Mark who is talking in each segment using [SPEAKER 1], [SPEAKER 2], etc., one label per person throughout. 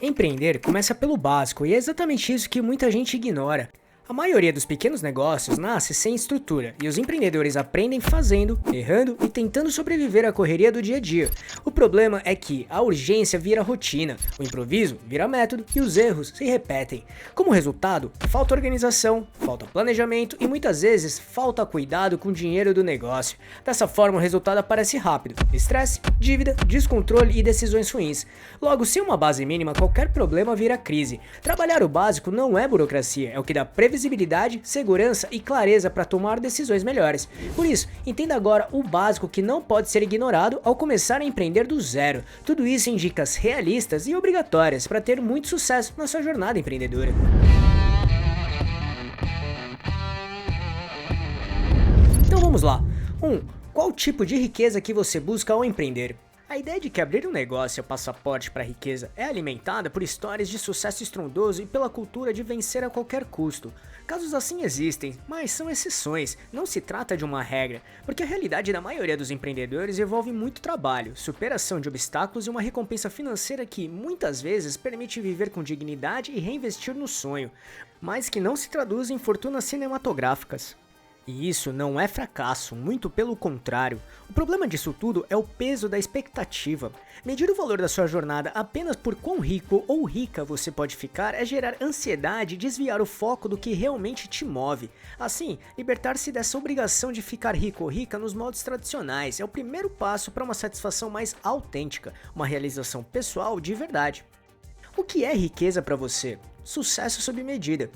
[SPEAKER 1] Empreender começa pelo básico e é exatamente isso que muita gente ignora. A maioria dos pequenos negócios nasce sem estrutura e os empreendedores aprendem fazendo, errando e tentando sobreviver à correria do dia a dia. O problema é que a urgência vira rotina, o improviso vira método e os erros se repetem. Como resultado, falta organização, falta planejamento e muitas vezes falta cuidado com o dinheiro do negócio. Dessa forma, o resultado aparece rápido: estresse, dívida, descontrole e decisões ruins. Logo, sem uma base mínima, qualquer problema vira crise. Trabalhar o básico não é burocracia, é o que dá previsibilidade, segurança e clareza para tomar decisões melhores. Por isso, entenda agora o básico que não pode ser ignorado ao começar a empreender do zero. Tudo isso em dicas realistas e obrigatórias para ter muito sucesso na sua jornada empreendedora. Então vamos lá. 1. Qual tipo de riqueza que você busca ao empreender? A ideia de que abrir um negócio é o passaporte para a riqueza é alimentada por histórias de sucesso estrondoso e pela cultura de vencer a qualquer custo. Casos assim existem, mas são exceções, não se trata de uma regra, porque a realidade da maioria dos empreendedores envolve muito trabalho, superação de obstáculos e uma recompensa financeira que, muitas vezes, permite viver com dignidade e reinvestir no sonho, mas que não se traduz em fortunas cinematográficas. E isso não é fracasso, muito pelo contrário. O problema disso tudo é o peso da expectativa. Medir o valor da sua jornada apenas por quão rico ou rica você pode ficar é gerar ansiedade e desviar o foco do que realmente te move. Assim, libertar-se dessa obrigação de ficar rico ou rica nos moldes tradicionais é o primeiro passo para uma satisfação mais autêntica, uma realização pessoal de verdade. O que é riqueza para você? Sucesso sob medida.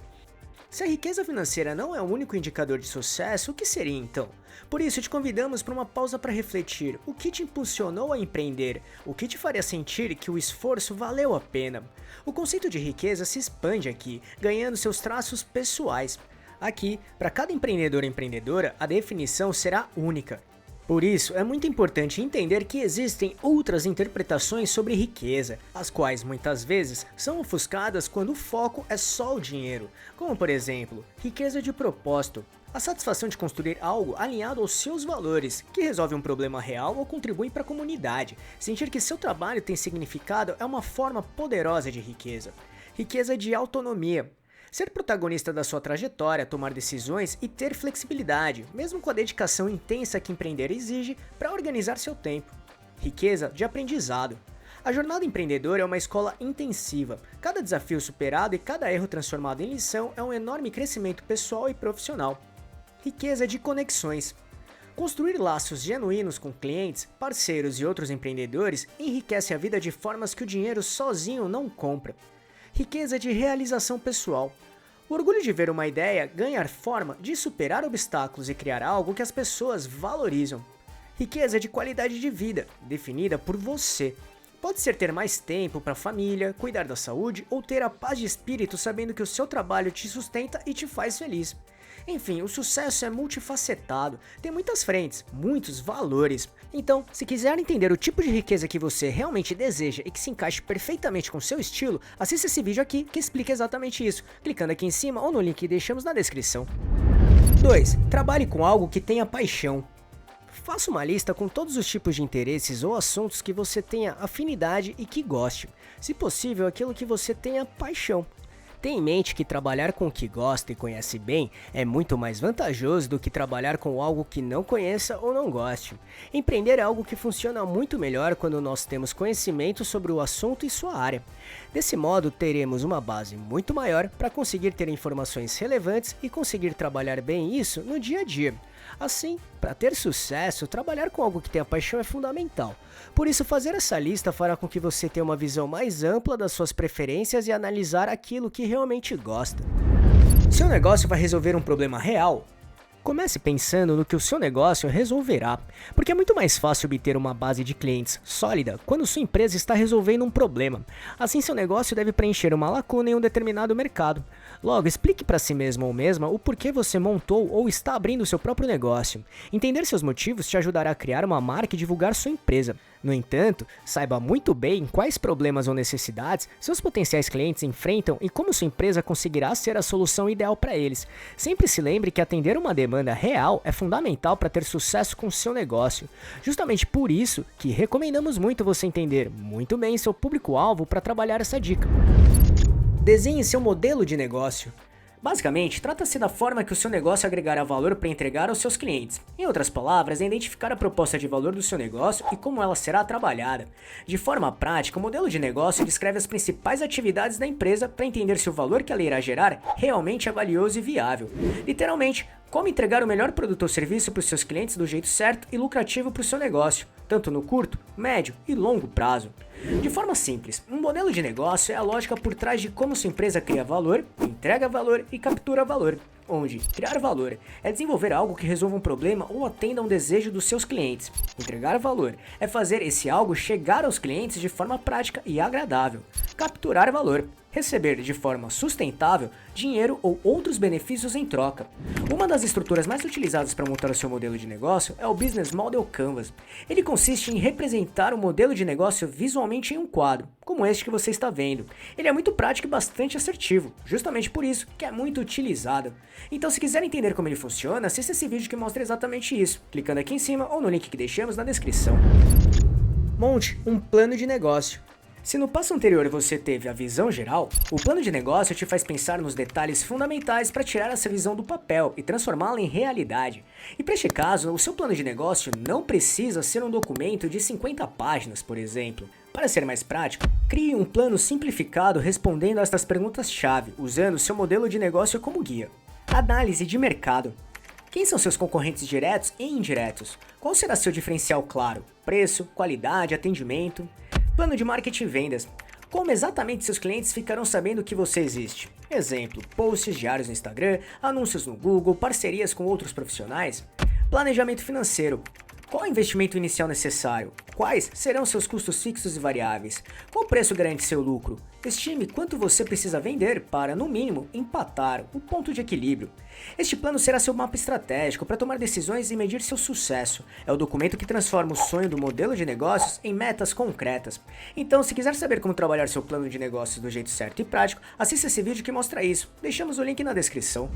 [SPEAKER 1] Se a riqueza financeira não é o único indicador de sucesso, o que seria então? Por isso, te convidamos para uma pausa para refletir. O que te impulsionou a empreender? O que te faria sentir que o esforço valeu a pena? O conceito de riqueza se expande aqui, ganhando seus traços pessoais. Aqui, para cada empreendedor ou empreendedora, a definição será única. Por isso, é muito importante entender que existem outras interpretações sobre riqueza, as quais muitas vezes são ofuscadas quando o foco é só o dinheiro, como por exemplo, riqueza de propósito, a satisfação de construir algo alinhado aos seus valores, que resolve um problema real ou contribui para a comunidade. Sentir que seu trabalho tem significado é uma forma poderosa de riqueza. Riqueza de autonomia. Ser protagonista da sua trajetória, tomar decisões e ter flexibilidade, mesmo com a dedicação intensa que empreender exige para organizar seu tempo. Riqueza de aprendizado. A jornada empreendedora é uma escola intensiva. Cada desafio superado e cada erro transformado em lição é um enorme crescimento pessoal e profissional. Riqueza de conexões. Construir laços genuínos com clientes, parceiros e outros empreendedores enriquece a vida de formas que o dinheiro sozinho não compra. Riqueza de realização pessoal. O orgulho de ver uma ideia ganhar forma, de superar obstáculos e criar algo que as pessoas valorizam. Riqueza de qualidade de vida, definida por você. Pode ser ter mais tempo para a família, cuidar da saúde ou ter a paz de espírito sabendo que o seu trabalho te sustenta e te faz feliz. Enfim, o sucesso é multifacetado, tem muitas frentes, muitos valores. Então, se quiser entender o tipo de riqueza que você realmente deseja e que se encaixe perfeitamente com seu estilo, assista esse vídeo aqui que explica exatamente isso, clicando aqui em cima ou no link que deixamos na descrição. 2. Trabalhe com algo que tenha paixão. Faça uma lista com todos os tipos de interesses ou assuntos que você tenha afinidade e que goste. Se possível, aquilo que você tenha paixão. Tenha em mente que trabalhar com o que gosta e conhece bem é muito mais vantajoso do que trabalhar com algo que não conheça ou não goste. Empreender é algo que funciona muito melhor quando nós temos conhecimento sobre o assunto e sua área. Desse modo, teremos uma base muito maior para conseguir ter informações relevantes e conseguir trabalhar bem isso no dia a dia. Assim, para ter sucesso, trabalhar com algo que tenha paixão é fundamental. Por isso, fazer essa lista fará com que você tenha uma visão mais ampla das suas preferências e analisar aquilo que realmente gosta. Seu negócio vai resolver um problema real? Comece pensando no que o seu negócio resolverá, porque é muito mais fácil obter uma base de clientes sólida quando sua empresa está resolvendo um problema. Assim, seu negócio deve preencher uma lacuna em um determinado mercado. Logo, explique para si mesmo ou mesma o porquê você montou ou está abrindo seu próprio negócio. Entender seus motivos te ajudará a criar uma marca e divulgar sua empresa. No entanto, saiba muito bem quais problemas ou necessidades seus potenciais clientes enfrentam e como sua empresa conseguirá ser a solução ideal para eles. Sempre se lembre que atender uma demanda real é fundamental para ter sucesso com seu negócio. Justamente por isso que recomendamos muito você entender muito bem seu público-alvo para trabalhar essa dica. Desenhe seu modelo de negócio. Basicamente, trata-se da forma que o seu negócio agregará valor para entregar aos seus clientes. Em outras palavras, é identificar a proposta de valor do seu negócio e como ela será trabalhada. De forma prática, o modelo de negócio descreve as principais atividades da empresa para entender se o valor que ela irá gerar realmente é valioso e viável. Literalmente, como entregar o melhor produto ou serviço para os seus clientes do jeito certo e lucrativo para o seu negócio, tanto no curto, médio e longo prazo. De forma simples, um modelo de negócio é a lógica por trás de como sua empresa cria valor, entrega valor e captura valor, onde criar valor é desenvolver algo que resolva um problema ou atenda a um desejo dos seus clientes. Entregar valor é fazer esse algo chegar aos clientes de forma prática e agradável. Capturar valor, receber de forma sustentável dinheiro ou outros benefícios em troca. Uma das estruturas mais utilizadas para montar o seu modelo de negócio é o Business Model Canvas. Ele consiste em representar o modelo de negócio visualmente em um quadro, como este que você está vendo. Ele é muito prático e bastante assertivo, justamente por isso que é muito utilizado. Então, se quiser entender como ele funciona, assista esse vídeo que mostra exatamente isso, clicando aqui em cima ou no link que deixamos na descrição. Monte um plano de negócio. Se no passo anterior você teve a visão geral, o plano de negócio te faz pensar nos detalhes fundamentais para tirar essa visão do papel e transformá-la em realidade. E para este caso, o seu plano de negócio não precisa ser um documento de 50 páginas, por exemplo. Para ser mais prático, crie um plano simplificado respondendo a estas perguntas-chave, usando seu modelo de negócio como guia. Análise de mercado. Quem são seus concorrentes diretos e indiretos? Qual será seu diferencial claro? Preço, qualidade, atendimento? Plano de marketing e vendas. Como exatamente seus clientes ficarão sabendo que você existe? Exemplo, posts diários no Instagram, anúncios no Google, parcerias com outros profissionais. Planejamento financeiro. Qual o investimento inicial necessário? Quais serão seus custos fixos e variáveis? Qual preço garante seu lucro? Estime quanto você precisa vender para, no mínimo, empatar o ponto de equilíbrio. Este plano será seu mapa estratégico para tomar decisões e medir seu sucesso. É o documento que transforma o sonho do modelo de negócios em metas concretas. Então, se quiser saber como trabalhar seu plano de negócios do jeito certo e prático, assista esse vídeo que mostra isso. Deixamos o link na descrição.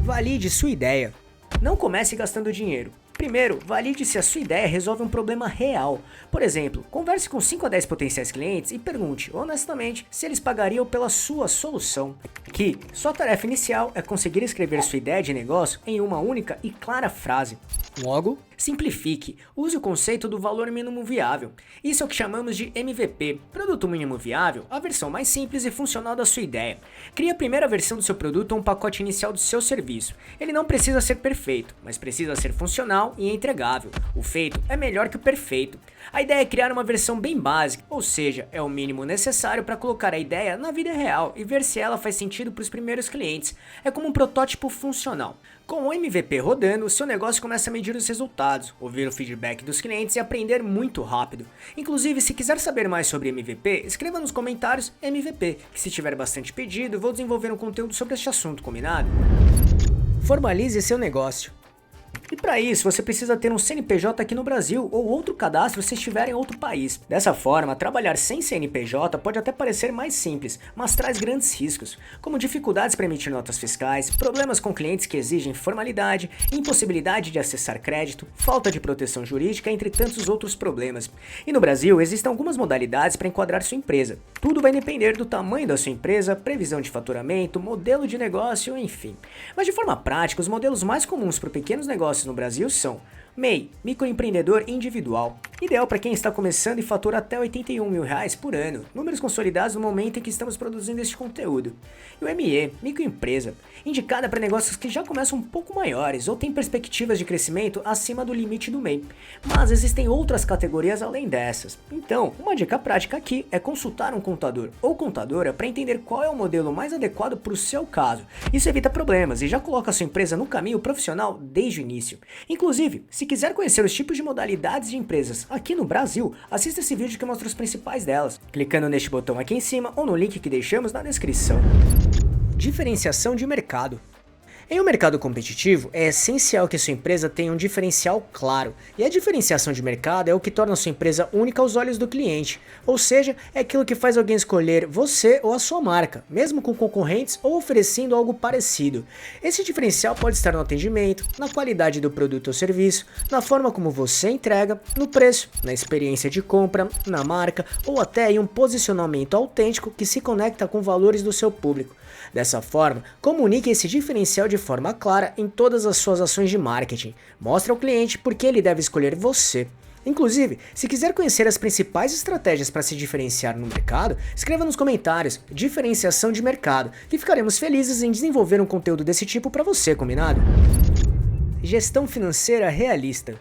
[SPEAKER 1] Valide sua ideia. Não comece gastando dinheiro. Primeiro, valide se a sua ideia resolve um problema real. Por exemplo, converse com 5 a 10 potenciais clientes e pergunte, honestamente, se eles pagariam pela sua solução. Aqui, sua tarefa inicial é conseguir escrever sua ideia de negócio em uma única e clara frase. Logo, simplifique. Use o conceito do valor mínimo viável. Isso é o que chamamos de MVP, Produto Mínimo Viável, a versão mais simples e funcional da sua ideia. Crie a primeira versão do seu produto ou um pacote inicial do seu serviço. Ele não precisa ser perfeito, mas precisa ser funcional e entregável. O feito é melhor que o perfeito. A ideia é criar uma versão bem básica, ou seja, é o mínimo necessário para colocar a ideia na vida real e ver se ela faz sentido para os primeiros clientes. É como um protótipo funcional. Com o MVP rodando, o seu negócio começa a medir os resultados, ouvir o feedback dos clientes e aprender muito rápido. Inclusive, se quiser saber mais sobre MVP, escreva nos comentários MVP, que se tiver bastante pedido, vou desenvolver um conteúdo sobre este assunto, combinado? Formalize seu negócio. E para isso, você precisa ter um CNPJ aqui no Brasil ou outro cadastro se estiver em outro país. Dessa forma, trabalhar sem CNPJ pode até parecer mais simples, mas traz grandes riscos, como dificuldades para emitir notas fiscais, problemas com clientes que exigem formalidade, impossibilidade de acessar crédito, falta de proteção jurídica, entre tantos outros problemas. E no Brasil, existem algumas modalidades para enquadrar sua empresa. Tudo vai depender do tamanho da sua empresa, previsão de faturamento, modelo de negócio, enfim. Mas de forma prática, os modelos mais comuns para pequenos negócios no Brasil são MEI, microempreendedor individual, ideal para quem está começando e fatura até R$81 mil por ano, números consolidados no momento em que estamos produzindo este conteúdo. E o ME, microempresa, indicada para negócios que já começam um pouco maiores ou têm perspectivas de crescimento acima do limite do MEI. Mas existem outras categorias além dessas. Então, uma dica prática aqui é consultar um contador ou contadora para entender qual é o modelo mais adequado para o seu caso. Isso evita problemas e já coloca a sua empresa no caminho profissional desde o início. Inclusive, se quiser conhecer os tipos de modalidades de empresas aqui no Brasil, assista esse vídeo que mostra os principais delas, clicando neste botão aqui em cima ou no link que deixamos na descrição. Diferenciação de mercado. Em um mercado competitivo, é essencial que sua empresa tenha um diferencial claro, e a diferenciação de mercado é o que torna sua empresa única aos olhos do cliente, ou seja, é aquilo que faz alguém escolher você ou a sua marca, mesmo com concorrentes ou oferecendo algo parecido. Esse diferencial pode estar no atendimento, na qualidade do produto ou serviço, na forma como você entrega, no preço, na experiência de compra, na marca ou até em um posicionamento autêntico que se conecta com valores do seu público. Dessa forma, comunique esse diferencial de forma clara em todas as suas ações de marketing. Mostre ao cliente por que ele deve escolher você. Inclusive, se quiser conhecer as principais estratégias para se diferenciar no mercado, escreva nos comentários diferenciação de mercado, que ficaremos felizes em desenvolver um conteúdo desse tipo para você, combinado? Gestão financeira realista.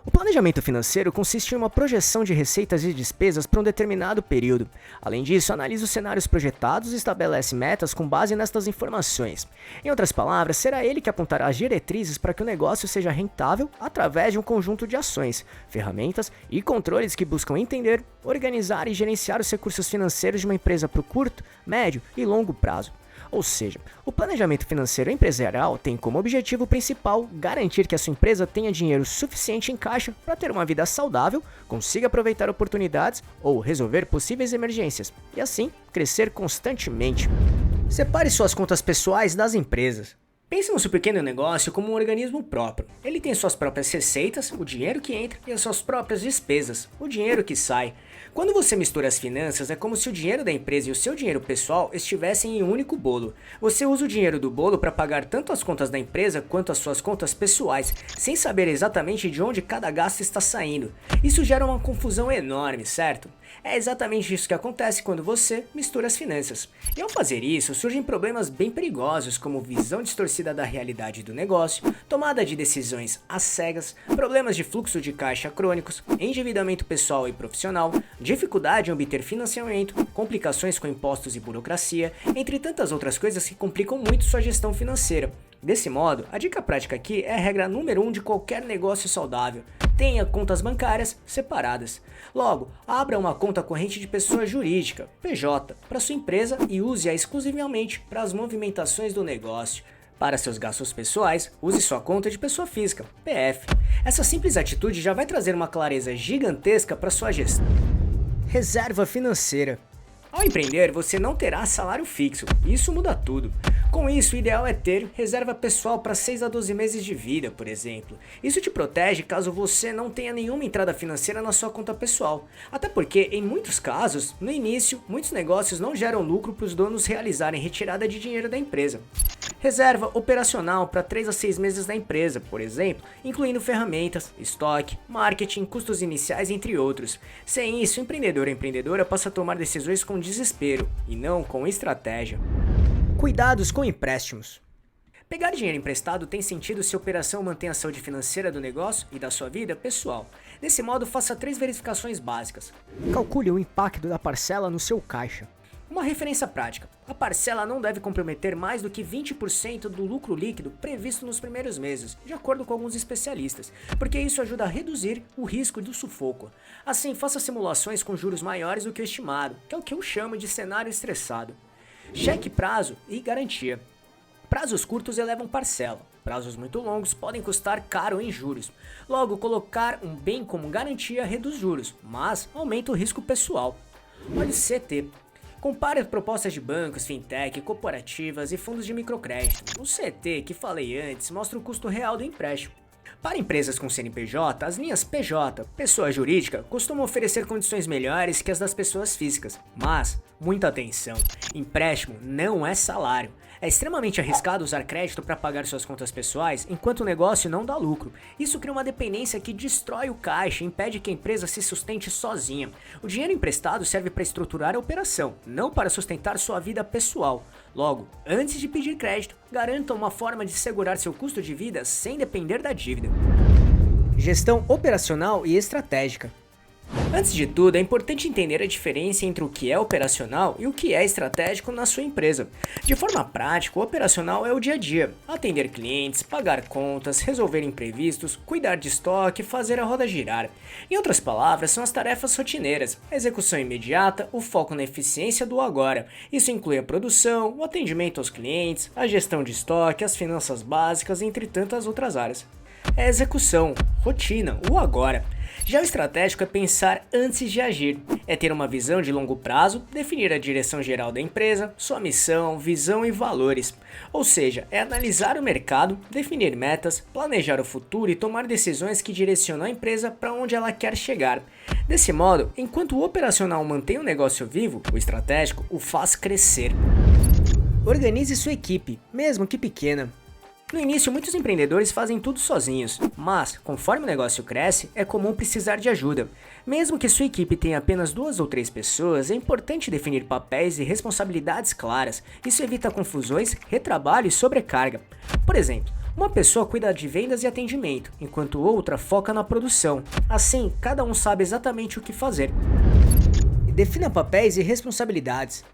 [SPEAKER 1] O planejamento financeiro consiste em uma projeção de receitas e despesas para um determinado período. Além disso, analisa os cenários projetados e estabelece metas com base nestas informações. Em outras palavras, será ele que apontará as diretrizes para que o negócio seja rentável através de um conjunto de ações, ferramentas e controles que buscam entender, organizar e gerenciar os recursos financeiros de uma empresa para o curto, médio e longo prazo. Ou seja, o planejamento financeiro empresarial tem como objetivo principal garantir que a sua empresa tenha dinheiro suficiente em caixa para ter uma vida saudável, consiga aproveitar oportunidades ou resolver possíveis emergências, e assim crescer constantemente. Separe suas contas pessoais das empresas. Pense no seu pequeno negócio como um organismo próprio. Ele tem suas próprias receitas, o dinheiro que entra, e as suas próprias despesas, o dinheiro que sai. Quando você mistura as finanças, é como se o dinheiro da empresa e o seu dinheiro pessoal estivessem em um único bolo. Você usa o dinheiro do bolo para pagar tanto as contas da empresa quanto as suas contas pessoais, sem saber exatamente de onde cada gasto está saindo. Isso gera uma confusão enorme, certo? É exatamente isso que acontece quando você mistura as finanças. E ao fazer isso, surgem problemas bem perigosos, como visão distorcida da realidade do negócio, tomada de decisões às cegas, problemas de fluxo de caixa crônicos, endividamento pessoal e profissional, dificuldade em obter financiamento, complicações com impostos e burocracia, entre tantas outras coisas que complicam muito sua gestão financeira. Desse modo, a dica prática aqui é a regra número 1 de qualquer negócio saudável: tenha contas bancárias separadas. Logo, abra uma conta corrente de pessoa jurídica, PJ, para sua empresa e use-a exclusivamente para as movimentações do negócio. Para seus gastos pessoais, use sua conta de pessoa física, PF. Essa simples atitude já vai trazer uma clareza gigantesca para sua gestão. Reserva financeira. Ao empreender, você não terá salário fixo, e isso muda tudo. Com isso, o ideal é ter reserva pessoal para 6 a 12 meses de vida, por exemplo. Isso te protege caso você não tenha nenhuma entrada financeira na sua conta pessoal. Até porque, em muitos casos, no início, muitos negócios não geram lucro para os donos realizarem retirada de dinheiro da empresa. Reserva operacional para 3 a 6 meses da empresa, por exemplo, incluindo ferramentas, estoque, marketing, custos iniciais, entre outros. Sem isso, o empreendedor ou empreendedora passa a tomar decisões com desespero e não com estratégia. Cuidados com empréstimos. Pegar dinheiro emprestado tem sentido se a operação mantém a saúde financeira do negócio e da sua vida pessoal. Desse modo, faça 3 verificações básicas. Calcule o impacto da parcela no seu caixa. Uma referência prática: a parcela não deve comprometer mais do que 20% do lucro líquido previsto nos primeiros meses, de acordo com alguns especialistas, porque isso ajuda a reduzir o risco do sufoco. Assim, faça simulações com juros maiores do que o estimado, que é o que eu chamo de cenário estressado. Cheque prazo e garantia. Prazos curtos elevam parcela, prazos muito longos podem custar caro em juros. Logo, colocar um bem como garantia reduz juros, mas aumenta o risco pessoal. Olha o CT. Compare as propostas de bancos, fintech, corporativas e fundos de microcrédito. O CT, que falei antes, mostra o custo real do empréstimo. Para empresas com CNPJ, as linhas PJ, pessoa jurídica, costumam oferecer condições melhores que as das pessoas físicas. Mas, muita atenção, empréstimo não é salário. É extremamente arriscado usar crédito para pagar suas contas pessoais enquanto o negócio não dá lucro. Isso cria uma dependência que destrói o caixa e impede que a empresa se sustente sozinha. O dinheiro emprestado serve para estruturar a operação, não para sustentar sua vida pessoal. Logo, antes de pedir crédito, garanta uma forma de segurar seu custo de vida sem depender da dívida. Gestão operacional e estratégica. Antes de tudo, é importante entender a diferença entre o que é operacional e o que é estratégico na sua empresa. De forma prática, o operacional é o dia a dia: atender clientes, pagar contas, resolver imprevistos, cuidar de estoque, fazer a roda girar. Em outras palavras, são as tarefas rotineiras, a execução imediata, o foco na eficiência do agora. Isso inclui a produção, o atendimento aos clientes, a gestão de estoque, as finanças básicas, entre tantas outras áreas. É a execução, rotina, o agora. Já o estratégico é pensar antes de agir, é ter uma visão de longo prazo, definir a direção geral da empresa, sua missão, visão e valores. Ou seja, é analisar o mercado, definir metas, planejar o futuro e tomar decisões que direcionam a empresa para onde ela quer chegar. Desse modo, enquanto o operacional mantém o negócio vivo, o estratégico o faz crescer. Organize sua equipe, mesmo que pequena. No início, muitos empreendedores fazem tudo sozinhos, mas, conforme o negócio cresce, é comum precisar de ajuda. Mesmo que sua equipe tenha apenas 2 ou 3 pessoas, é importante definir papéis e responsabilidades claras. Isso evita confusões, retrabalho e sobrecarga. Por exemplo, uma pessoa cuida de vendas e atendimento, enquanto outra foca na produção. Assim, cada um sabe exatamente o que fazer. Defina papéis e responsabilidades.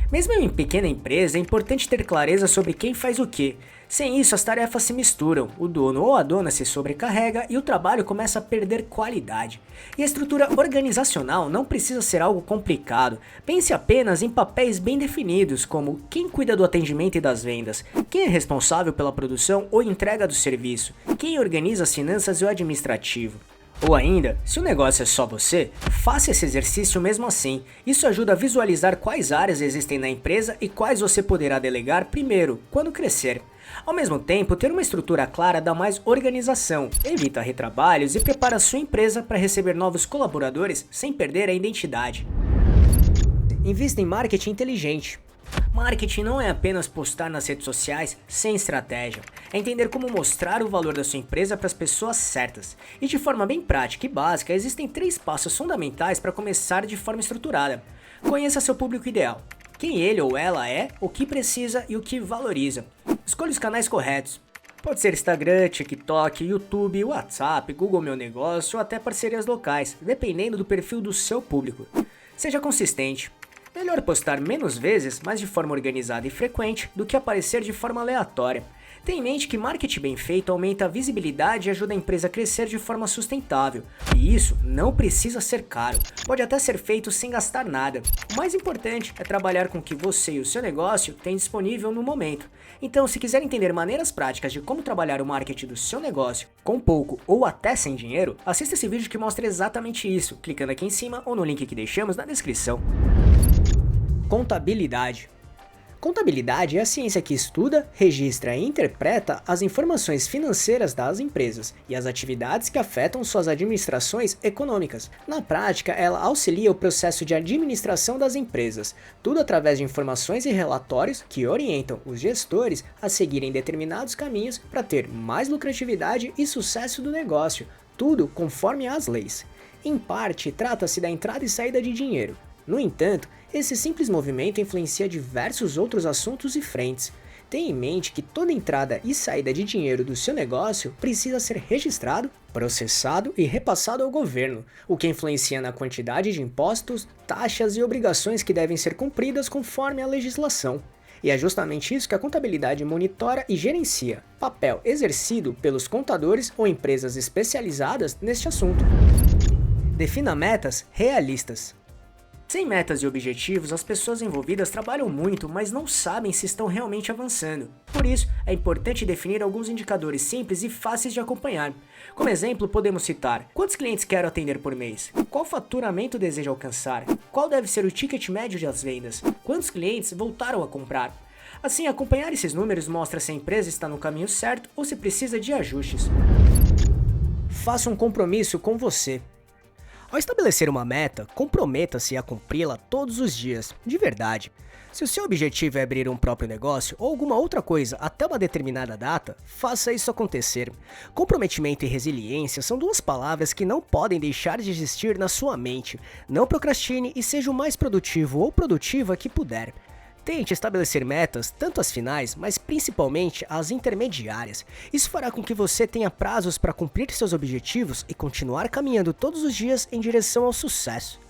[SPEAKER 1] Mesmo em pequena empresa, é importante ter clareza sobre quem faz o quê. Sem isso, as tarefas se misturam, o dono ou a dona se sobrecarrega e o trabalho começa a perder qualidade. E a estrutura organizacional não precisa ser algo complicado. Pense apenas em papéis bem definidos, como quem cuida do atendimento e das vendas, quem é responsável pela produção ou entrega do serviço, quem organiza as finanças e o administrativo. Ou ainda, se o negócio é só você, faça esse exercício mesmo assim. Isso ajuda a visualizar quais áreas existem na empresa e quais você poderá delegar primeiro, quando crescer. Ao mesmo tempo, ter uma estrutura clara dá mais organização, evita retrabalhos e prepara sua empresa para receber novos colaboradores sem perder a identidade. Invista em marketing inteligente. Marketing não é apenas postar nas redes sociais sem estratégia, é entender como mostrar o valor da sua empresa para as pessoas certas. E de forma bem prática e básica, existem 3 passos fundamentais para começar de forma estruturada. Conheça seu público ideal, quem ele ou ela é, o que precisa e o que valoriza. Escolha os canais corretos. Pode ser Instagram, TikTok, YouTube, WhatsApp, Google Meu Negócio ou até parcerias locais, dependendo do perfil do seu público. Seja consistente. Melhor postar menos vezes, mas de forma organizada e frequente, do que aparecer de forma aleatória. Tenha em mente que marketing bem feito aumenta a visibilidade e ajuda a empresa a crescer de forma sustentável. E isso não precisa ser caro, pode até ser feito sem gastar nada. O mais importante é trabalhar com o que você e o seu negócio têm disponível no momento. Então, se quiser entender maneiras práticas de como trabalhar o marketing do seu negócio, com pouco ou até sem dinheiro, assista esse vídeo que mostra exatamente isso, clicando aqui em cima ou no link que deixamos na descrição. Contabilidade. Contabilidade é a ciência que estuda, registra e interpreta as informações financeiras das empresas e as atividades que afetam suas administrações econômicas. Na prática, ela auxilia o processo de administração das empresas, tudo através de informações e relatórios que orientam os gestores a seguirem determinados caminhos para ter mais lucratividade e sucesso do negócio, tudo conforme as leis. Em parte, trata-se da entrada e saída de dinheiro. No entanto, esse simples movimento influencia diversos outros assuntos e frentes. Tenha em mente que toda entrada e saída de dinheiro do seu negócio precisa ser registrado, processado e repassado ao governo, o que influencia na quantidade de impostos, taxas e obrigações que devem ser cumpridas conforme a legislação. E é justamente isso que a contabilidade monitora e gerencia, papel exercido pelos contadores ou empresas especializadas neste assunto. Defina metas realistas. Sem metas e objetivos, as pessoas envolvidas trabalham muito, mas não sabem se estão realmente avançando. Por isso, é importante definir alguns indicadores simples e fáceis de acompanhar. Como exemplo, podemos citar: quantos clientes quero atender por mês? Qual faturamento desejo alcançar? Qual deve ser o ticket médio das vendas? Quantos clientes voltaram a comprar? Assim, acompanhar esses números mostra se a empresa está no caminho certo ou se precisa de ajustes. Faça um compromisso com você. Ao estabelecer uma meta, comprometa-se a cumpri-la todos os dias, de verdade. Se o seu objetivo é abrir um próprio negócio ou alguma outra coisa até uma determinada data, faça isso acontecer. Comprometimento e resiliência são 2 palavras que não podem deixar de existir na sua mente. Não procrastine e seja o mais produtivo ou produtiva que puder. Tente estabelecer metas, tanto as finais, mas principalmente as intermediárias. Isso fará com que você tenha prazos para cumprir seus objetivos e continuar caminhando todos os dias em direção ao sucesso.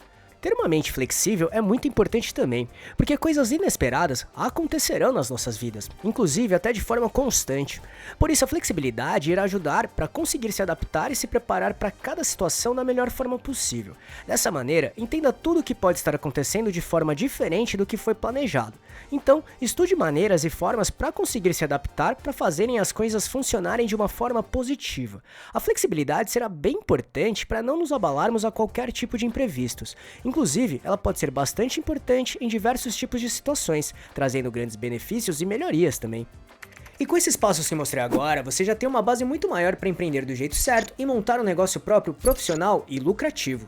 [SPEAKER 1] Ter uma mente flexível é muito importante também, porque coisas inesperadas acontecerão nas nossas vidas, inclusive até de forma constante. Por isso a flexibilidade irá ajudar para conseguir se adaptar e se preparar para cada situação da melhor forma possível. Dessa maneira, entenda tudo o que pode estar acontecendo de forma diferente do que foi planejado. Então, estude maneiras e formas para conseguir se adaptar para fazerem as coisas funcionarem de uma forma positiva. A flexibilidade será bem importante para não nos abalarmos a qualquer tipo de imprevistos. Inclusive, ela pode ser bastante importante em diversos tipos de situações, trazendo grandes benefícios e melhorias também. E com esses passos que mostrei agora, você já tem uma base muito maior para empreender do jeito certo e montar um negócio próprio profissional e lucrativo.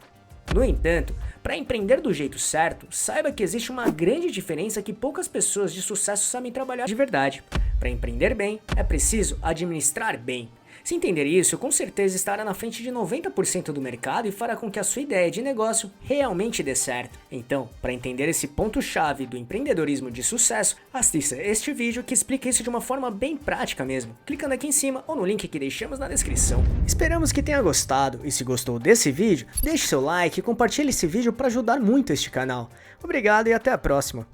[SPEAKER 1] No entanto, para empreender do jeito certo, saiba que existe uma grande diferença que poucas pessoas de sucesso sabem trabalhar de verdade. Para empreender bem, é preciso administrar bem. Se entender isso, com certeza estará na frente de 90% do mercado e fará com que a sua ideia de negócio realmente dê certo. Então, para entender esse ponto-chave do empreendedorismo de sucesso, assista este vídeo que explica isso de uma forma bem prática mesmo, clicando aqui em cima ou no link que deixamos na descrição. Esperamos que tenha gostado e se gostou desse vídeo, deixe seu like e compartilhe esse vídeo para ajudar muito este canal. Obrigado e até a próxima!